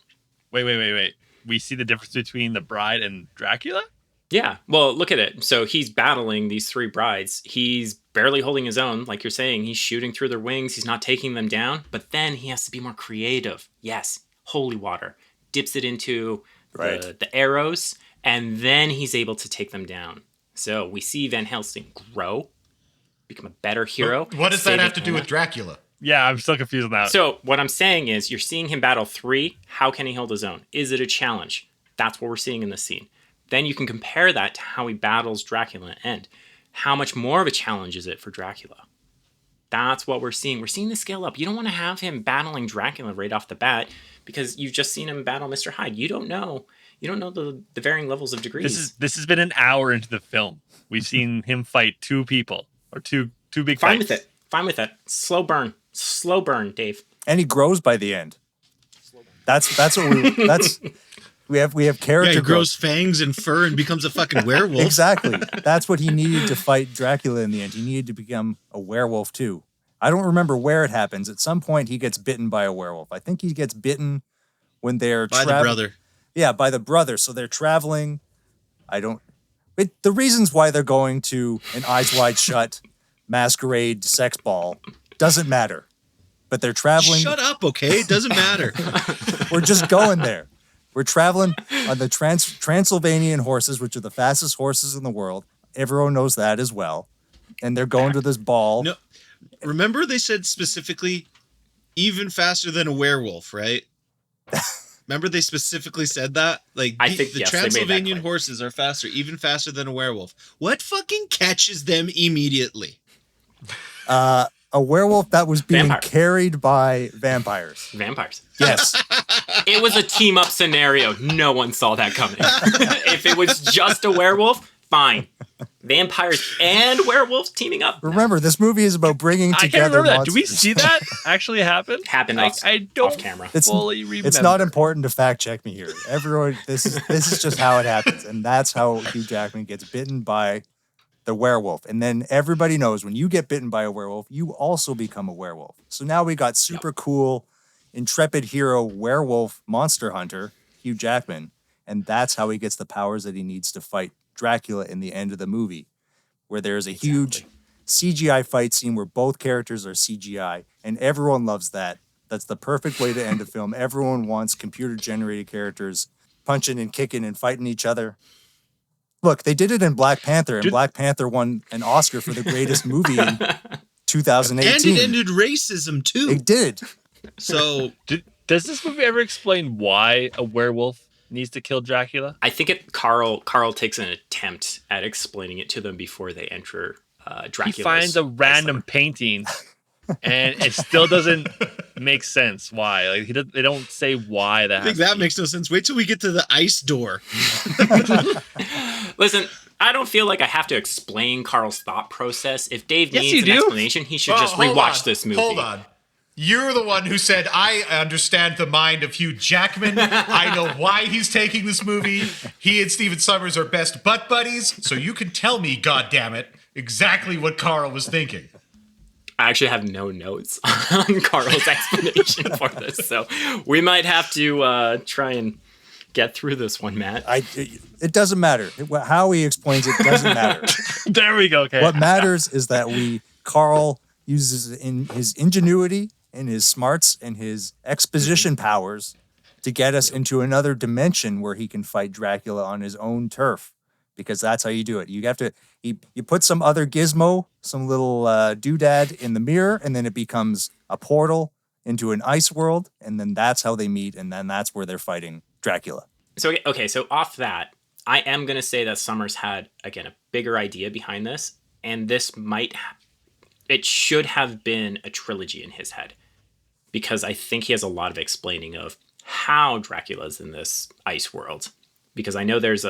wait. We see the difference between the bride and Dracula? Yeah. Well, look at it. So he's battling these three brides. He's barely holding his own. Like you're saying, he's shooting through their wings. He's not taking them down. But then he has to be more creative. Yes. Holy water. Dips it into the arrows. And then he's able to take them down. So we see Van Helsing grow, become a better hero. What does that have to do with Dracula? Yeah, I'm still confused on that. So what I'm saying is you're seeing him battle three. How can he hold his own? Is it a challenge? That's what we're seeing in this scene. Then you can compare that to how he battles Dracula and how much more of a challenge is it for Dracula? That's what we're seeing. We're seeing the scale up. You don't want to have him battling Dracula right off the bat because you've just seen him battle Mr. Hyde. You don't know the varying levels of degrees. This has been an hour into the film. We've seen him fight two people or two big fights. Fine with it. Slow burn, Dave. And he grows by the end. That's what we have character. Yeah, he grows growth. fangs and fur and becomes a fucking werewolf. Exactly. That's what he needed to fight Dracula in the end. He needed to become a werewolf too. I don't remember where it happens. At some point, he gets bitten by a werewolf. I think he gets bitten when they're by the brother. Yeah, by the brother. So they're traveling. The reasons why they're going to an Eyes Wide Shut masquerade sex ball doesn't matter. But they're traveling. Shut up, okay? It doesn't matter. We're just going there. We're traveling on the Transylvanian horses, which are the fastest horses in the world. Everyone knows that as well. And they're going to this ball. No, Remember they said specifically even faster than a werewolf, right? Remember they specifically said that? Like, I think, the yes, they made that Transylvanian claim. horses are faster, even faster than a werewolf. What fucking catches them immediately? A werewolf that was being Vampire. carried by vampires. Vampires. Yes. It was a team up scenario. No one saw that coming. If it was just a werewolf, fine. Vampires and werewolves teaming up. Remember, this movie is about bringing I can't together remember that. monsters. Do we see that actually happen? Happened I don't off camera. fully remember. It's not important to fact check me here. Everyone, this is just how it happens, and that's how Hugh Jackman gets bitten by the werewolf. And then everybody knows when you get bitten by a werewolf, you also become a werewolf. So now we got super cool, intrepid hero werewolf monster hunter Hugh Jackman, and that's how he gets the powers that he needs to fight Dracula in the end of the movie, where there's a huge CGI fight scene where both characters are CGI, and everyone loves that. That's the perfect way to end a film. Everyone wants computer-generated characters punching and kicking and fighting each other. Look, they did it in Black Panther, and Black Panther won an Oscar for the greatest movie in 2018. And it ended racism too. It did. So Does this movie ever explain why a werewolf needs to kill Dracula? I think Carl takes an attempt at explaining it to them before they enter Dracula's. He finds a random painting, and it still doesn't make sense why. Like they don't say why that. I think that makes no sense. Wait till we get to the ice door. Listen, I don't feel like I have to explain Carl's thought process. If Dave Yes, needs you an do. explanation, he should just hold rewatch on, this movie. Hold on. You're the one who said, I understand the mind of Hugh Jackman. I know why he's taking this movie. He and Steven Summers are best butt buddies, so you can tell me, goddammit, exactly what Carl was thinking. I actually have no notes on Carl's explanation for this, so we might have to try and get through this one, Matt. It doesn't matter. How he explains it doesn't matter. There we go. Okay. What matters is that Carl uses in his ingenuity and his smarts and his exposition powers to get us into another dimension where he can fight Dracula on his own turf, because that's how you do it. You have to, you put some other gizmo, some little doodad in the mirror, and then it becomes a portal into an ice world, and then that's how they meet, and then that's where they're fighting Dracula. So, okay, so off that, I am going to say that Summers had, again, a bigger idea behind this, and this it should have been a trilogy in his head, because I think he has a lot of explaining of how Dracula's in this ice world, because I know there's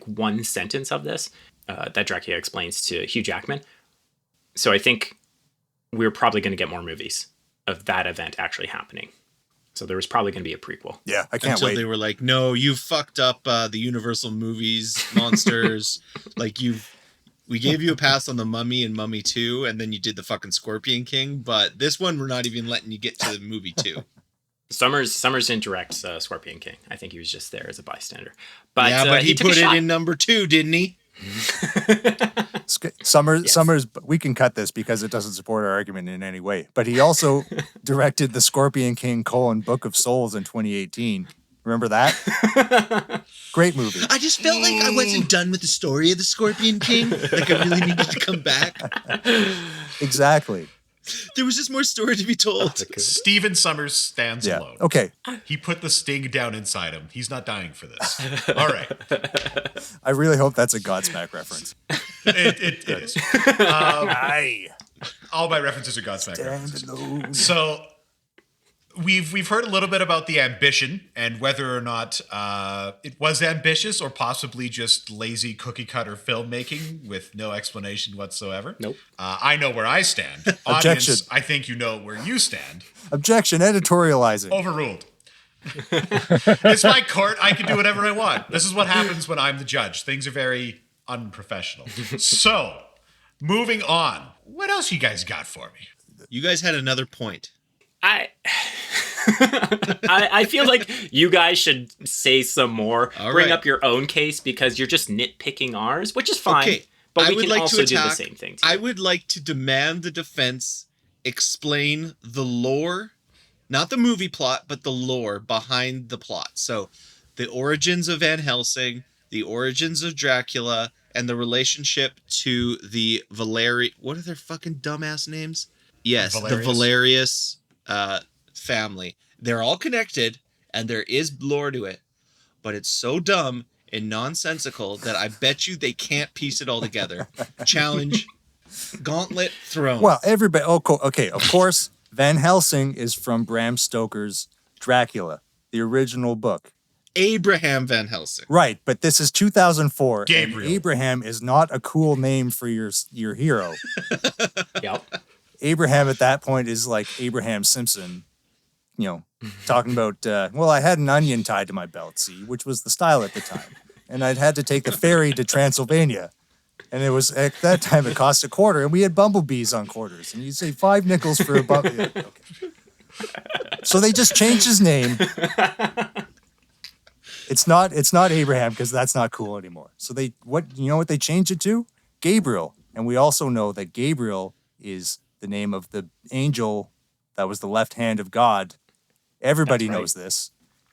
one sentence of this that Dracula explains to Hugh Jackman. So I think we're probably going to get more movies of that event actually happening. So there was probably going to be a prequel. Yeah, I can't Until wait. they were like, no, you fucked up the Universal movies, monsters. We gave you a pass on the Mummy and Mummy 2, and then you did the fucking Scorpion King, but this one we're not even letting you get to the movie 2. Summers didn't direct Scorpion King. I think he was just there as a bystander. But Yeah, but he took a put it shot. in number 2, didn't he? Summers, we can cut this because it doesn't support our argument in any way. But he also directed the Scorpion King: Book of Souls in 2018. Remember that? Great movie. I just felt like I wasn't done with the story of the Scorpion King. Like I really needed to come back. Exactly. There was just more story to be told. Steven Summers stands Yeah. alone. Okay. He put the sting down inside him. He's not dying for this. All right. I really hope that's a Godsmack reference. It is. Aye. All my references are Godsmack references. Stand alone. So we've heard a little bit about the ambition and whether or not it was ambitious or possibly just lazy cookie cutter filmmaking with no explanation whatsoever. Nope. I know where I stand. Objection. Audience, I think you know where you stand. Objection. Editorializing. Overruled. It's my court. I can do whatever I want. This is what happens when I'm the judge. Things are very unprofessional. So, moving on. What else you guys got for me? You guys had another point. I feel like you guys should say some more. All Bring right. up your own case because you're just nitpicking ours, which is fine. Okay, But I we would can like also to do the attack. same thing. I would like to demand the defense explain the lore, not the movie plot, but the lore behind the plot. So, the origins of Van Helsing, the origins of Dracula, and the relationship to the Valeri. What are their fucking dumbass names? Yes, the Valerius family. They're all connected, and there is lore to it, but it's so dumb and nonsensical that I bet you they can't piece it all together. Challenge, gauntlet thrown. Well, everybody. Okay, of course, Van Helsing is from Bram Stoker's Dracula, the original book. Abraham Van Helsing. Right, but this is 2004. Gabriel. And Abraham is not a cool name for your hero. Yep. Abraham at that point is like Abraham Simpson, talking about, I had an onion tied to my belt, see, which was the style at the time. And I'd had to take the ferry to Transylvania. And it was, at that time, it cost $0.25, and we had bumblebees on quarters. And you'd say 5 nickels for a bumblebee. Okay. So they just changed his name. It's not Abraham, because that's not cool anymore. So what they changed it to? Gabriel. And we also know that Gabriel is the name of the angel that was the left hand of God. Everybody knows this.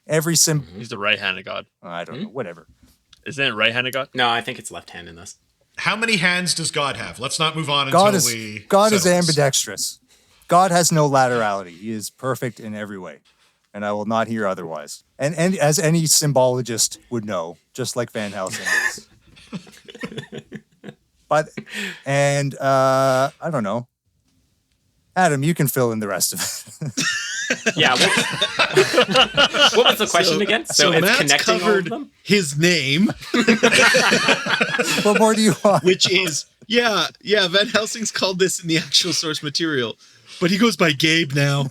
He's the right hand of God. I don't know, whatever. Isn't it right hand of God? No, I think it's left hand in this. How many hands does God have? Let's not move on God until is settle this. ambidextrous. God has no laterality. He is perfect in every way. And I will not hear otherwise. And as any symbologist would know, just like Van Helsing is. I don't know. Adam, you can fill in the rest of it. Yeah. What was the question again? So it's Matt's connecting all of covered them? his name, What more do you want? which is Van Helsing's called this in the actual source material, but he goes by Gabe now.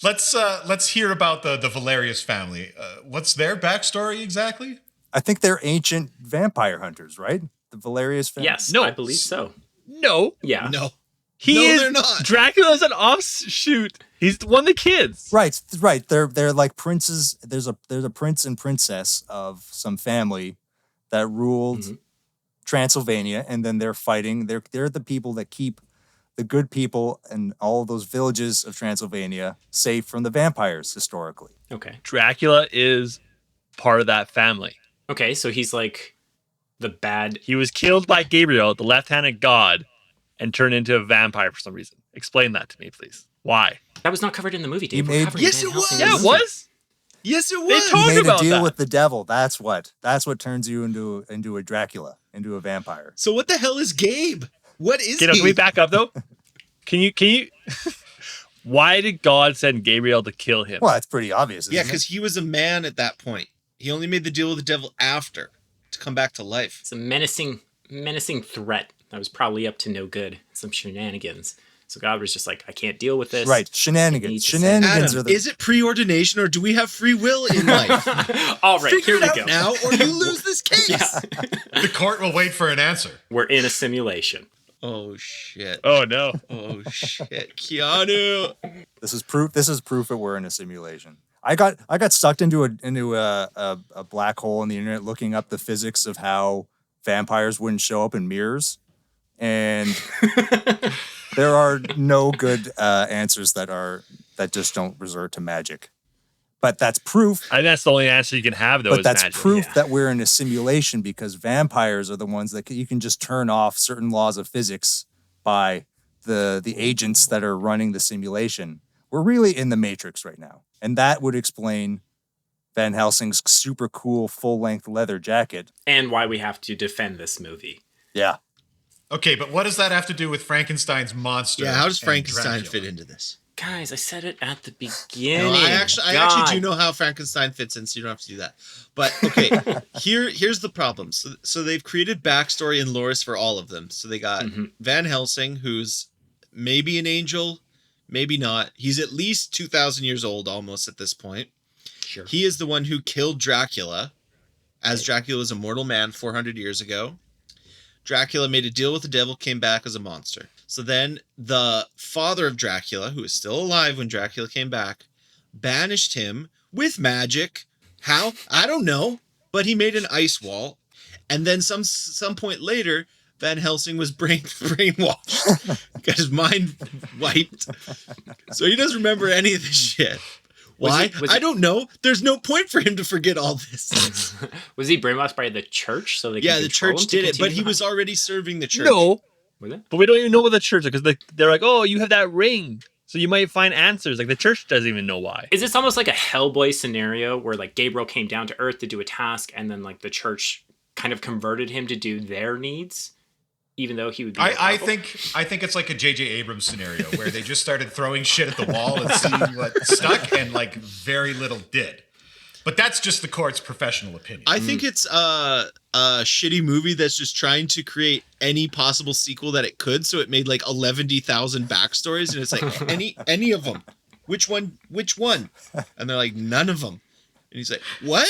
Let's hear about the Valerius family. What's their backstory exactly? I think they're ancient vampire hunters, right? The Valerius family? Yes, No. I believe so. No. Yeah. No, They're not. Dracula's an offshoot. He's one of the kids. Right. They're like princes. There's a prince and princess of some family that ruled Transylvania, and then they're fighting. They're the people that keep the good people and all of those villages of Transylvania safe from the vampires historically. Okay. Dracula is part of that family. Okay, so he's like the bad. He was killed by Gabriel, the left-handed god, and turned into a vampire for some reason. Explain that to me, please. Why? That was not covered in the movie, Dave. He We're made- covering Yes, Van it Helsing was. in Yeah, the it movie. was. Yes, it They was. talk He made a about deal that. with the devil. That's what turns you into a Dracula, into a vampire. So what the hell is Gabe? What is Can he? we back up though? Can you? Why did God send Gabriel to kill him? Well, it's pretty obvious. Yeah, Isn't because he was a man at that point. He only made the deal with the devil after to come back to life. It's a menacing threat that was probably up to no good. Some shenanigans. So God was just like, I can't deal with this. right? Need Shenanigans. to say- Shenanigans Adam, are the. is it preordination or do we have free will in life? All right, Figure here it we out go. now, or you lose this case. The court will wait for an answer. We're in a simulation. Oh shit! Oh no. Oh shit! Keanu. This is proof that we're in a simulation. I got sucked into a black hole on the internet looking up the physics of how vampires wouldn't show up in mirrors, and there are no good answers that just don't resort to magic. But that's proof. I think that's the only answer you can have though. But is that's magic. proof that we're in a simulation because vampires are the ones that you can just turn off certain laws of physics by the agents that are running the simulation. We're really in the Matrix right now. And that would explain Van Helsing's super cool full-length leather jacket. And why we have to defend this movie. Yeah. Okay, but what does that have to do with Frankenstein's monster? Yeah, how does and Frankenstein Dracula? fit into this? Guys, I said it at the No, beginning. I actually do know how Frankenstein fits in, so you don't have to do that. But okay, here's the problem. So they've created backstory and lores for all of them. So they got Van Helsing, who's maybe an angel, maybe not. He's at least 2,000 years old almost at this point. Sure. He is the one who killed Dracula, as Dracula was a mortal man 400 years ago. Dracula made a deal with the devil, came back as a monster. So then the father of Dracula, who is still alive when Dracula came back, banished him with magic. How? I don't know. But he made an ice wall. And then some point later, Van Helsing was brainwashed. Got his mind wiped. So he doesn't remember any of this shit. Why? I don't know. There's no point for him to forget all this. Was he brainwashed by the church? So they Yeah, could the control church him to did it, but continue he on? was already serving the church. No. Was it? But we don't even know what the church is because they're like, oh, you have that ring. So you might find answers. Like the church doesn't even know why. Is this almost like a Hellboy scenario where like Gabriel came down to Earth to do a task and then like the church kind of converted him to do their needs, even though he would be I think it's like a J.J. Abrams scenario where they just started throwing shit at the wall and seeing what stuck, and like very little did. But that's just the court's professional opinion. I think it's a shitty movie that's just trying to create any possible sequel that it could. So it made like 11,000 backstories, and it's like any of them. Which one? And they're like, none of them. And he's like, what?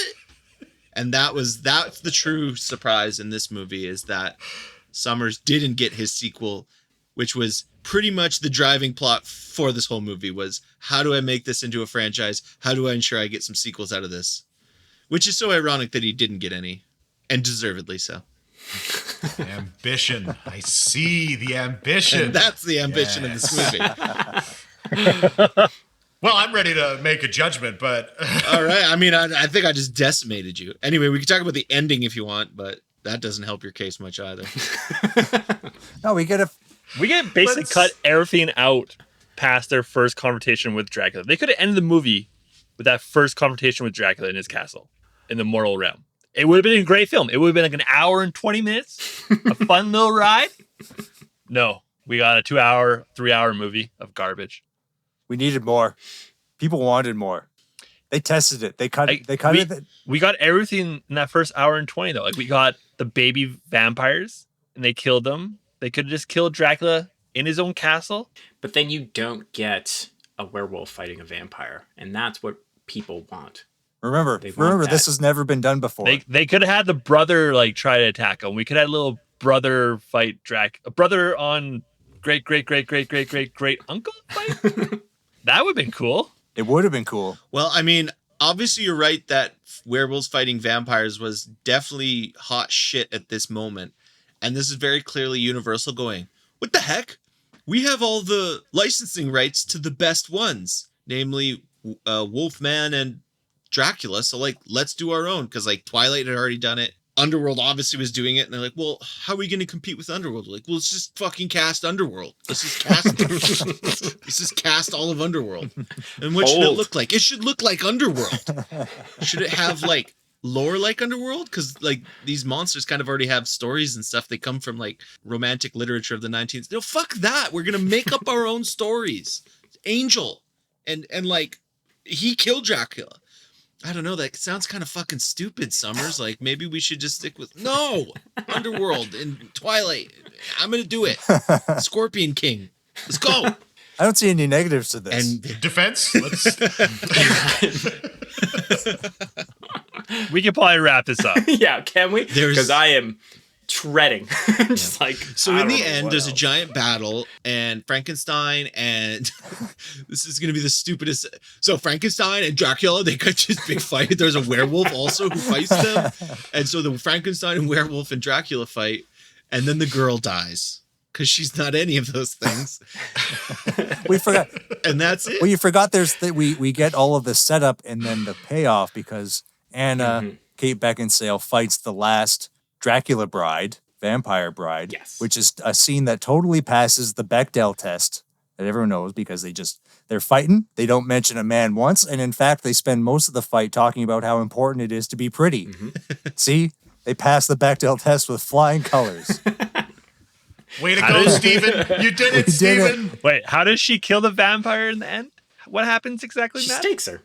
And that's the true surprise in this movie, is that Summers didn't get his sequel, which was pretty much the driving plot for this whole movie. Was, how do I make this into a franchise? How do I ensure I get some sequels out of this? Which is so ironic that he didn't get any, and deservedly so. Ambition. I see the ambition. And that's the ambition of this movie. Well, I'm ready to make a judgment, but... All right. I mean, I think I just decimated you. Anyway, we can talk about the ending if you want, but that doesn't help your case much either. No, we get basically cut everything out past their first confrontation with Dracula. They could have ended the movie with that first confrontation with Dracula in his castle in the mortal realm. It would have been a great film. It would have been like an hour and 20 minutes, a fun little ride. No, we got a 2-hour, 3-hour movie of garbage. We needed more. People wanted more. They tested it. They cut it. We got everything in that first hour and 20 though. Like we got the baby vampires and they killed them. They could have just killed Dracula in his own castle. But then you don't get a werewolf fighting a vampire, and that's what people want. Remember, this has never been done before. They could have had the brother like try to attack him. We could have had a little brother fight a brother on great uncle fight. That would have been cool. It would have been cool. Well, I mean, obviously you're right that werewolves fighting vampires was definitely hot shit at this moment. And this is very clearly Universal going, what the heck? We have all the licensing rights to the best ones, namely Wolfman and Dracula. So like, let's do our own. Because like Twilight had already done it. Underworld obviously was doing it, and they're like, well, how are we going to compete with Underworld? We're like, well, let's just fucking cast Underworld. Let's just cast all of Underworld. And what should it look like? It should look like Underworld. Should it have like lore like Underworld? Because like these monsters kind of already have stories and stuff. They come from like romantic literature of the 19th. No, fuck that. We're going to make up our own stories. Angel. And like, he killed Dracula. I don't know. That sounds kind of fucking stupid, Summers. Like, maybe we should just stick with... No! Underworld and Twilight. I'm going to do it. Scorpion King. Let's go. I don't see any negatives to this. And defense? We can probably wrap this up. Yeah, can we? Because I am treading. Just like... So in the end, there's a giant battle, and Frankenstein and... This is going to be the stupidest... So Frankenstein and Dracula, they got this big fight. There's a werewolf also who fights them. And so the Frankenstein and werewolf and Dracula fight, and then the girl dies. Because she's not any of those things. We forgot. And that's it. Well, you forgot we get all of the setup and then the payoff, because Anna, Kate Beckinsale, fights the last Dracula bride, vampire bride, yes, which is a scene that totally passes the Bechdel test that everyone knows, because they're fighting. They don't mention a man once. And in fact, they spend most of the fight talking about how important it is to be pretty. Mm-hmm. See, they pass the Bechdel test with flying colors. Way to go, Steven. You did it, Steven. Wait, how does she kill the vampire in the end? What happens exactly, She Matt? stakes her.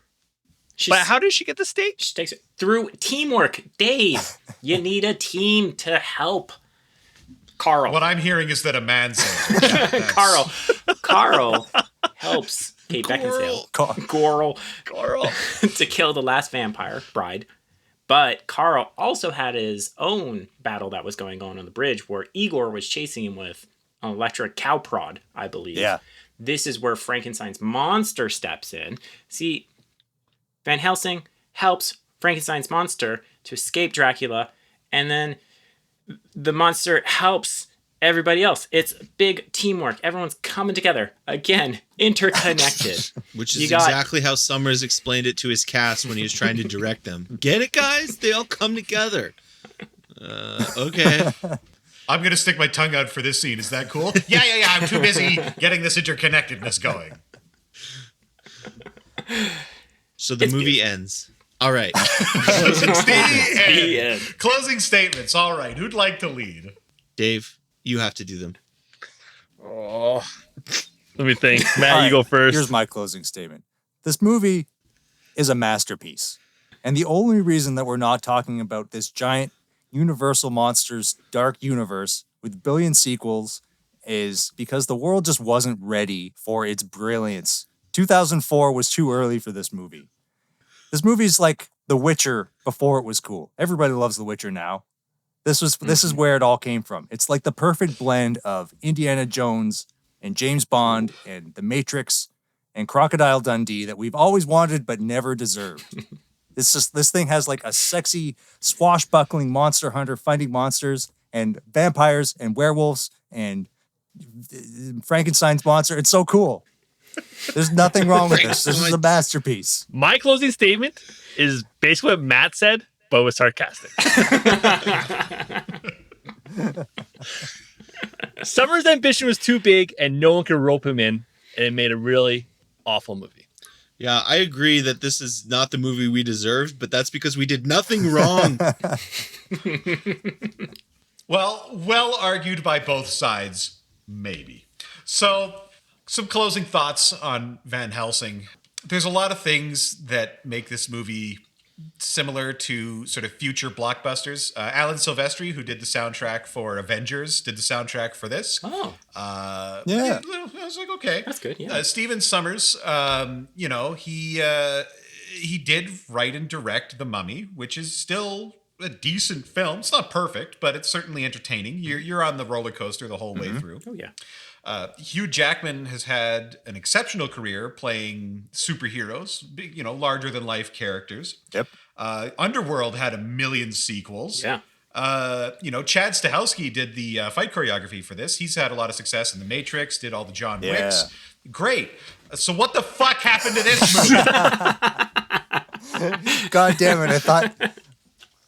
But how does she get the stake? She takes it through teamwork. Dave, you need a team to help. Carl. What I'm hearing is that a man said Carl helps Kate Beckinsale. Carl to kill the last vampire bride. But Carl also had his own battle that was going on the bridge, where Igor was chasing him with an electric cow prod, I believe. Yeah. This is where Frankenstein's monster steps in. See, Van Helsing helps Frankenstein's monster to escape Dracula, and then the monster helps everybody else. It's big teamwork. Everyone's coming together. Again, interconnected. Which is exactly how Summers explained it to his cast when he was trying to direct them. Get it, guys? They all come together. Okay. I'm going to stick my tongue out for this scene. Is that cool? Yeah. I'm too busy getting this interconnectedness going. So the movie ends. All right. The end. Closing statements. All right. Who'd like to lead? Dave, you have to do them. Oh, let me think. Matt, All right, you go first. Here's my closing statement. This movie is a masterpiece. And the only reason that we're not talking about this giant Universal Monsters dark universe with billion sequels is because the world just wasn't ready for its brilliance. 2004 was too early for this movie. This movie's like The Witcher before it was cool. Everybody loves The Witcher now. This is where it all came from. It's like the perfect blend of Indiana Jones and James Bond and The Matrix and Crocodile Dundee that we've always wanted but never deserved. This thing has like a sexy swashbuckling monster hunter fighting monsters and vampires and werewolves and Frankenstein's monster. It's so cool. There's nothing wrong with this. This is a masterpiece. My closing statement is basically what Matt said, but was sarcastic. Summer's ambition was too big and no one could rope him in, and it made a really awful movie. Yeah, I agree that this is not the movie we deserved, but that's because we did nothing wrong. Well argued by both sides, maybe. So, some closing thoughts on Van Helsing. There's a lot of things that make this movie similar to sort of future blockbusters. Alan Silvestri, who did the soundtrack for Avengers, did the soundtrack for this. Oh. Yeah. I was like, okay. That's good, yeah. Stephen Sommers, he did write and direct The Mummy, which is still a decent film. It's not perfect, but it's certainly entertaining. You're on the roller coaster the whole way through. Oh, yeah. Hugh Jackman has had an exceptional career playing superheroes, big, larger than life characters. Yep. Underworld had a million sequels. Yeah. Chad Stahelski did the fight choreography for this. He's had a lot of success in The Matrix, did all the John Wicks. Great. So what the fuck happened to this movie? God damn it. I thought...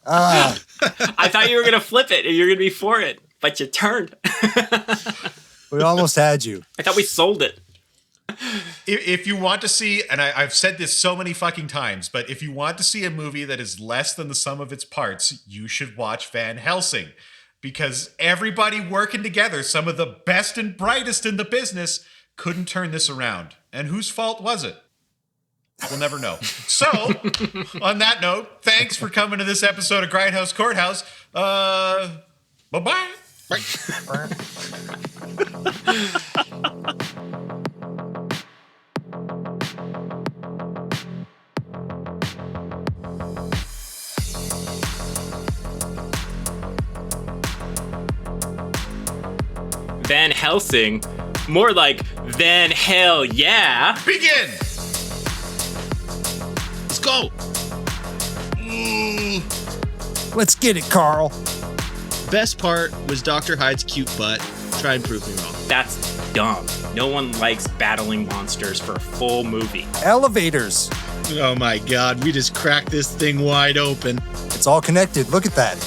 I thought you were going to flip it and you're going to be for it, but you turned. We almost had you. I thought we sold it. If you want to see, and I've said this so many fucking times, but if you want to see a movie that is less than the sum of its parts, you should watch Van Helsing. Because everybody working together, some of the best and brightest in the business, couldn't turn this around. And whose fault was it? We'll never know. So, on that note, thanks for coming to this episode of Grindhouse Courthouse. Bye-bye. Bye. Van Helsing, more like Van Hell Yeah. Begin! Let's go. Let's get it, Carl. Best part was Dr. Hyde's cute butt. Try and prove me wrong. That's dumb. No one likes battling monsters for a full movie. Elevators. Oh my god, we just cracked this thing wide open. It's all connected. Look at that.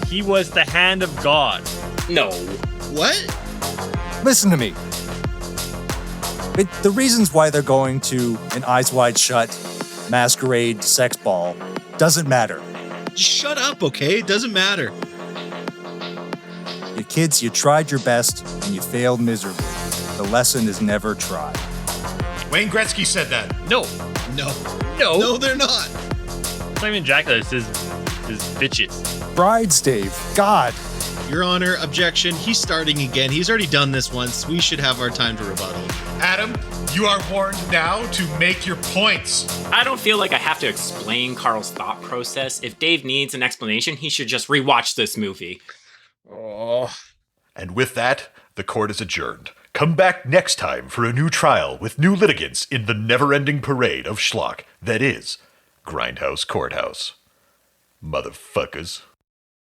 He was the hand of God. No. What? Listen to me. The reasons why they're going to an Eyes Wide Shut masquerade sex ball doesn't matter. Shut up, okay? It doesn't matter. You kids, you tried your best and you failed miserably. The lesson is never try. Wayne Gretzky said that. No. No, they're not. It's not even Dracula. It's his bitches. Brides, Dave. God. Your Honor, objection. He's starting again. He's already done this once. We should have our time to rebuttal. Adam, you are warned now to make your points. I don't feel like I have to explain Carl's thought process. If Dave needs an explanation, he should just rewatch this movie. Oh. And with that, the court is adjourned. Come back next time for a new trial with new litigants in the never-ending parade of schlock that is Grindhouse Courthouse. Motherfuckers.